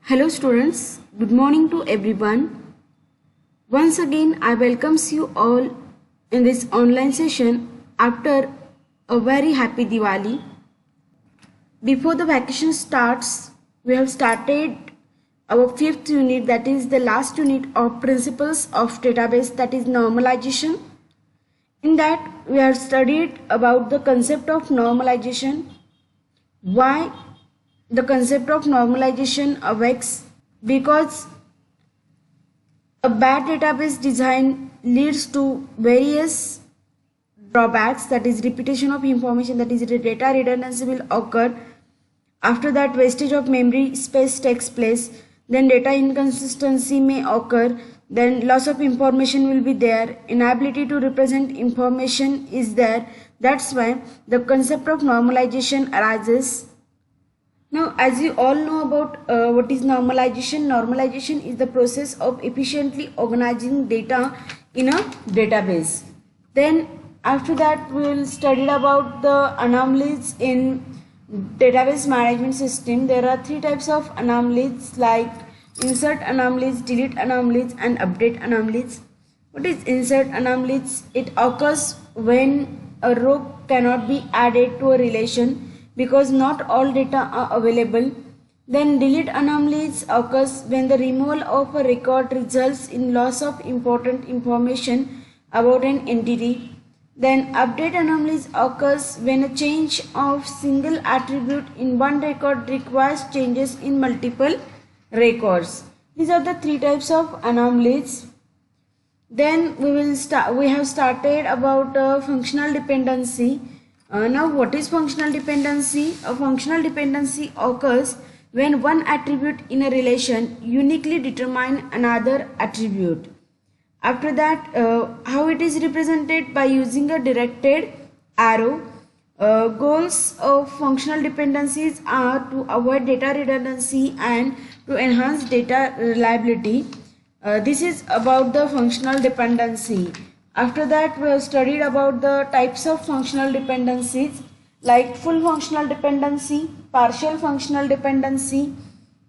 Hello students, good morning to everyone. Once again I welcomes you all in this online session after a very happy Diwali. Before the vacation starts, we have started our fifth unit, that is the last unit of principles of database, that is normalization. In that we have studied about the concept of normalization, why the concept of normalization awakes, because a bad database design leads to various drawbacks, that is repetition of information, that is data redundancy will occur. After that, wastage of memory space takes place, then data inconsistency may occur, then loss of information will be there, inability to represent information is there. That's why the concept of normalization arises. Now, as you all know about what is normalization, normalization is the process of efficiently organizing data in a database. Then after that, we will study about the anomalies in database management system. There are three types of anomalies, like insert anomalies, delete anomalies, and update anomalies. What is insert anomalies? It occurs when a row cannot be added to a relation because not all data are available. Then delete anomalies occurs when the removal of a record results in loss of important information about an entity. Then update anomalies occurs when a change of single attribute in one record requires changes in multiple records. These are the three types of anomalies. Then we have started about functional dependency. Now what is functional dependency? A functional dependency occurs when one attribute in a relation uniquely determines another attribute. After that, how it is represented? By using a directed arrow. Goals of functional dependencies are to avoid data redundancy and to enhance data reliability. This is about the functional dependency. After that, we have studied about the types of functional dependencies, like full functional dependency, partial functional dependency,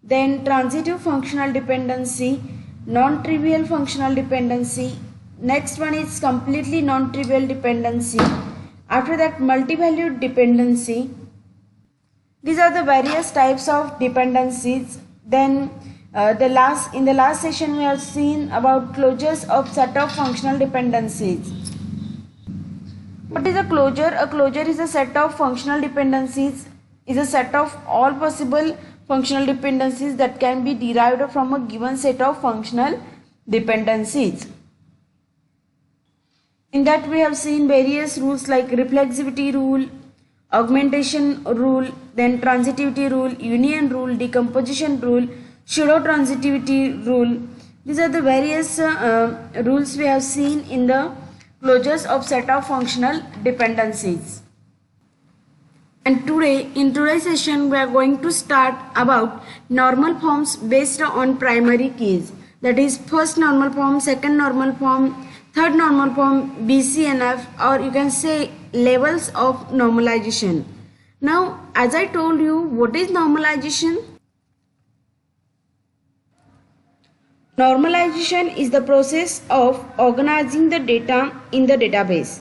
then transitive functional dependency, non-trivial functional dependency. Next one is completely non-trivial dependency. After that, multi-valued dependency. These are the various types of dependencies. Then in the last session we have seen about closures of set of functional dependencies. What is a closure? A closure is a set of functional dependencies, is a set of all possible functional dependencies that can be derived from a given set of functional dependencies. In that we have seen various rules like reflexivity rule, augmentation rule, then transitivity rule, union rule, decomposition rule, pseudo-transitivity rule. These are the various rules we have seen in the closures of set of functional dependencies. And in today's session we are going to start about normal forms based on primary keys. That is first normal form, second normal form, third normal form, BCNF, or you can say levels of normalization. Now, as I told you, what is normalization? Normalization is the process of organizing the data in the database.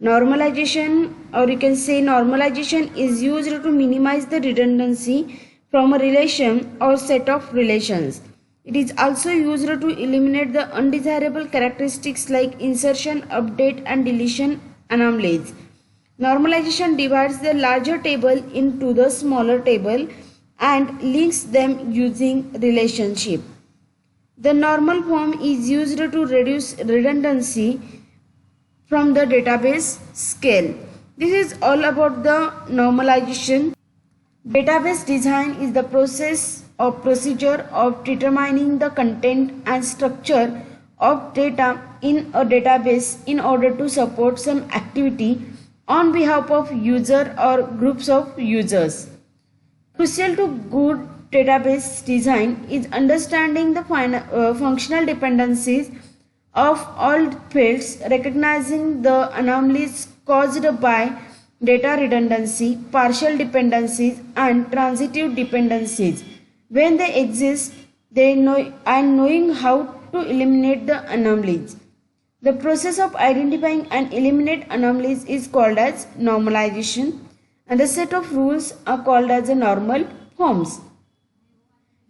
Normalization, or you can say normalization, is used to minimize the redundancy from a relation or set of relations. It is also used to eliminate the undesirable characteristics like insertion, update, and deletion anomalies. Normalization divides the larger table into the smaller table and links them using relationship. The normal form is used to reduce redundancy from the database scale. This is all about the normalization. Database design is the procedure of determining the content and structure of data in a database in order to support some activity on behalf of user or groups of users. Crucial to good database design is understanding the functional dependencies of all fields, recognizing the anomalies caused by data redundancy, partial dependencies, and transitive dependencies. when they exist, they know and knowing how to eliminate the anomalies. The process of identifying and eliminate anomalies is called as normalization, and the set of rules are called as the normal forms.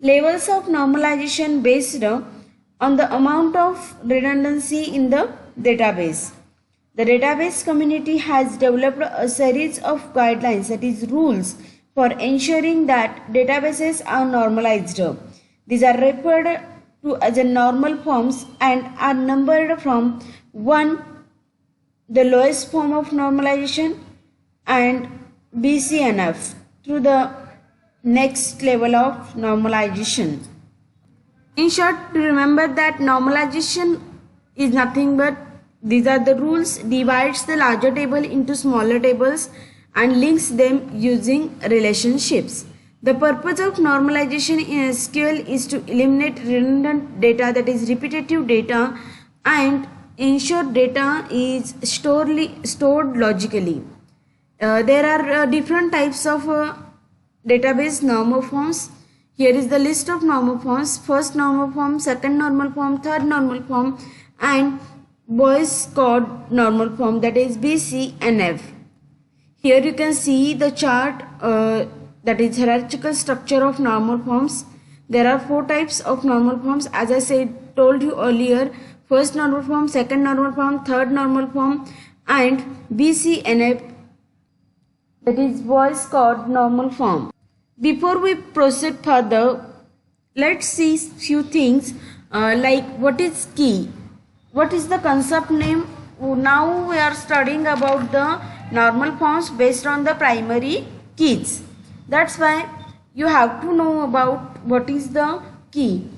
Levels of normalization based on the amount of redundancy in the database. The database community has developed a series of guidelines, that is rules, for ensuring that databases are normalized. These are referred to as a normal forms and are numbered from 1, the lowest form of normalization, and BCNF through the next level of normalization. In short, to remember that normalization is nothing but these are the rules, divides the larger table into smaller tables and links them using relationships. The purpose of normalization in SQL is to eliminate redundant data, that is repetitive data, and ensure data is stored logically. There are different types of database normal forms. Here is the list of normal forms: first normal form, second normal form, third normal form, and Boyce Codd normal form, that is BCNF. Here you can see the chart, that is hierarchical structure of normal forms. There are 4 types of normal forms, as I told you earlier: first normal form, second normal form, third normal form, and BCNF, that is Boyce Codd normal form. Before we proceed further, let's see few things like what is key, what is the concept name. Now we are studying about the normal forms based on the primary keys. That's why you have to know about what is the key.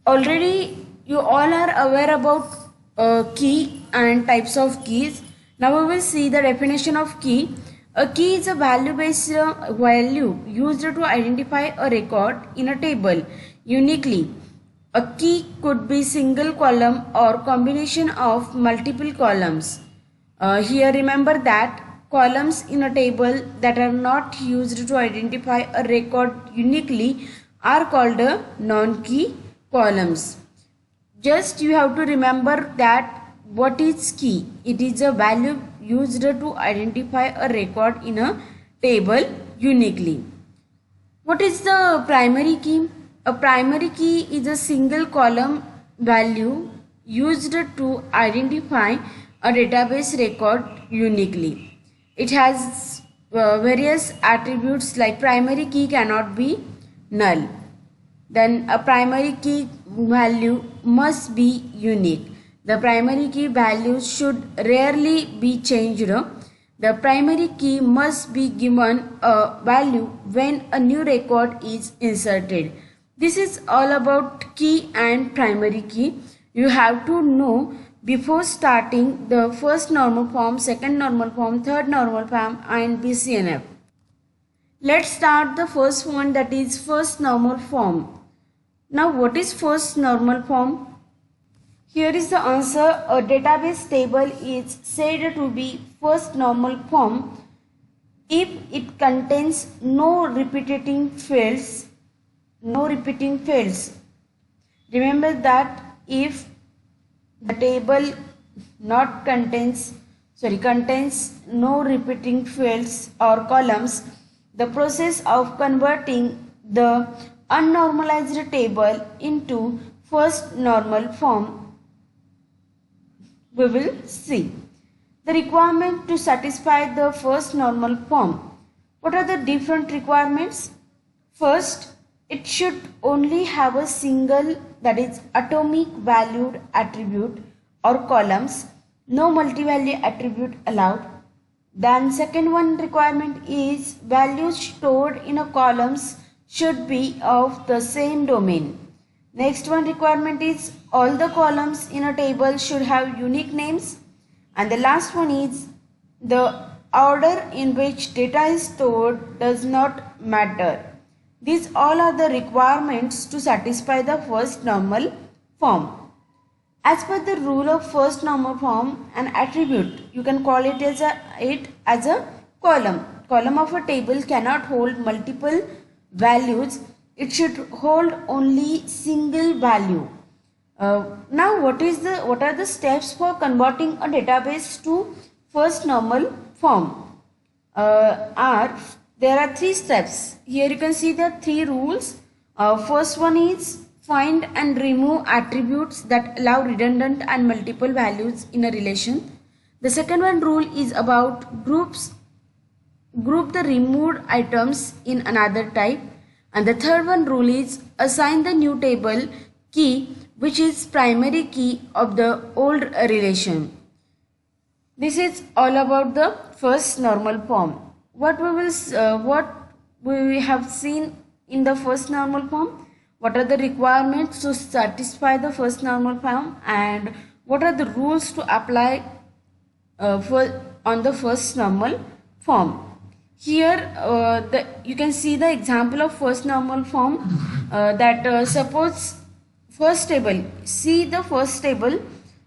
Already you all are aware about key and types of keys. Now we will see the definition of key. A key is a value-based value used to identify a record in a table uniquely. A key could be single column or combination of multiple columns. Here remember that columns in a table that are not used to identify a record uniquely are called non-key columns. Just you have to remember that what is key? It is a value used to identify a record in a table uniquely. What is the primary key? A primary key is a single column value used to identify a database record uniquely. It has various attributes, like primary key cannot be null. Then a primary key value must be unique. The primary key values should rarely be changed. The primary key must be given a value when a new record is inserted. This is all about key and primary key. You have to know before starting the first normal form, second normal form, third normal form, and BCNF. Let's start the first one, that is first normal form. Now what is first normal form? Here is the answer. A database table is said to be first normal form if it contains no repeating fields. Remember that if the table contains no repeating fields or columns, the process of converting the unnormalized table into first normal form we will see. The requirement to satisfy the first normal form. What are the different requirements? First, it should only have a single, that is atomic valued attribute or columns, no multi-value attribute allowed. Then second one requirement is values stored in a columns should be of the same domain. Next one requirement is all the columns in a table should have unique names. And the last one is the order in which data is stored does not matter. These all are the requirements to satisfy the first normal form. As per the rule of first normal form, an attribute, you can call it as a column. Column of a table cannot hold multiple values. it should hold only single value. Now what are the steps for converting a database to first normal form? There are three steps. Here you can see the three rules. First one is find and remove attributes that allow redundant and multiple values in a relation. The second one rule is about group the removed items in another type. And the third one rule is assign the new table key, which is primary key of the old relation. This is all about the first normal form. What we have seen in the first normal form? What are the requirements to satisfy the first normal form, and what are the rules to apply on the first normal form? Here you can see the example of first normal form suppose first table. See the first table.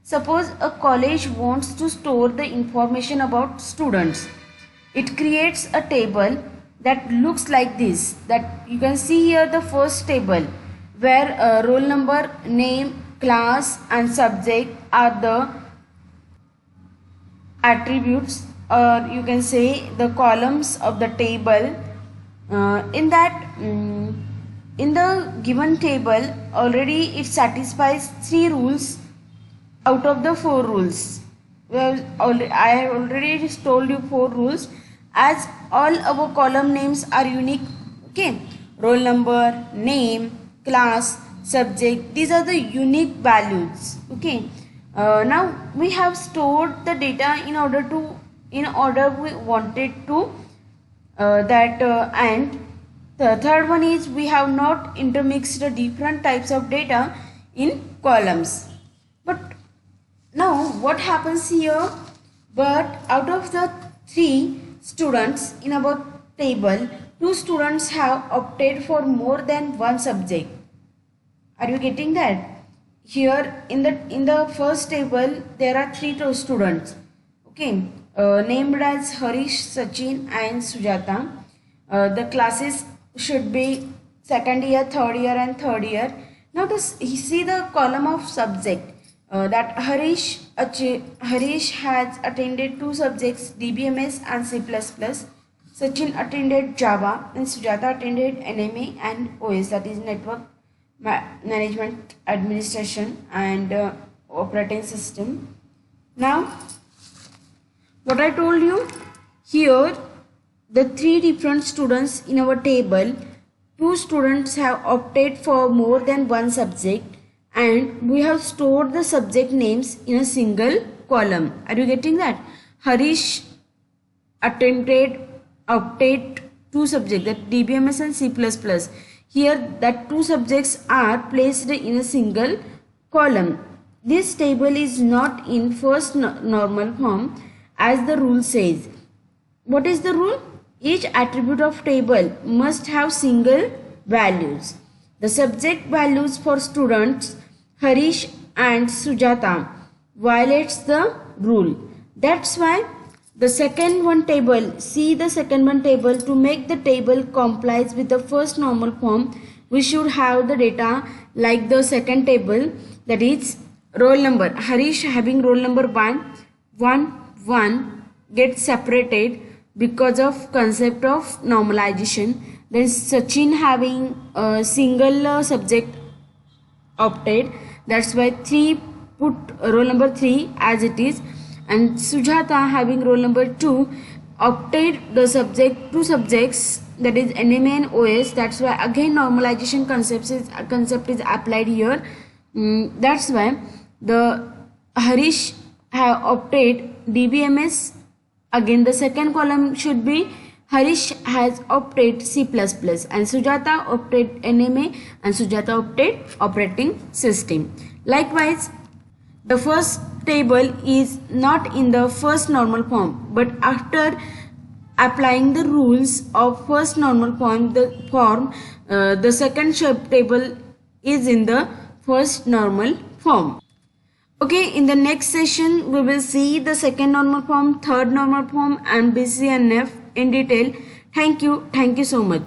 Suppose a college wants to store the information about students. It creates a table that looks like this. That you can see here the first table where roll number, name, class and subject are the attributes, or you can say the columns of the table. In the given table already it satisfies three rules out of the four rules. Well, I have already told you four rules, as all our column names are unique. Okay, roll number, name, class, subject, these are the unique values. Okay, now we have stored the data in order we wanted to and the third one is we have not intermixed the different types of data in columns. But now what happens here? But out of the three students in our table, two students have opted for more than one subject. Are you getting that? Here in the first table there are three students. Okay, named as Harish, Sachin and Sujata. The classes should be second year, third year and third year. Now to see the column of subject, that Harish has attended two subjects, DBMS and C++. Sachin attended Java and Sujata attended NMA and OS, that is Network Management Administration and Operating System. Now what I told you here, the three different students in our table, two students have opted for more than one subject and we have stored the subject names in a single column. Are you getting that? Harish opted two subjects, that DBMS and C++. Here that two subjects are placed in a single column. This table is not in first normal form as the rule says. What is the rule? Each attribute of table must have single values. The subject values for students Harish and Sujata violates the rule. That's why the second one table, see the second one table, to make the table complies with the first normal form, we should have the data like the second table, that is roll number. Harish having roll number 1 gets separated because of concept of normalization. Then Sachin having a single subject opted, that's why 3 put roll number 3 as it is, and Sujata having roll number 2 opted the two subjects, that is NMA and OS, that's why again normalization concept is applied here. That's why the Harish have opted DBMS. Again the second column should be Harish has opted C++ and Sujata opted NMA and Sujata opted operating system. Likewise, the first table is not in the first normal form, but after applying the rules of first normal form, the second table is in the first normal form. Okay, in the next session we will see the second normal form, third normal form and BCNF in detail. Thank you so much.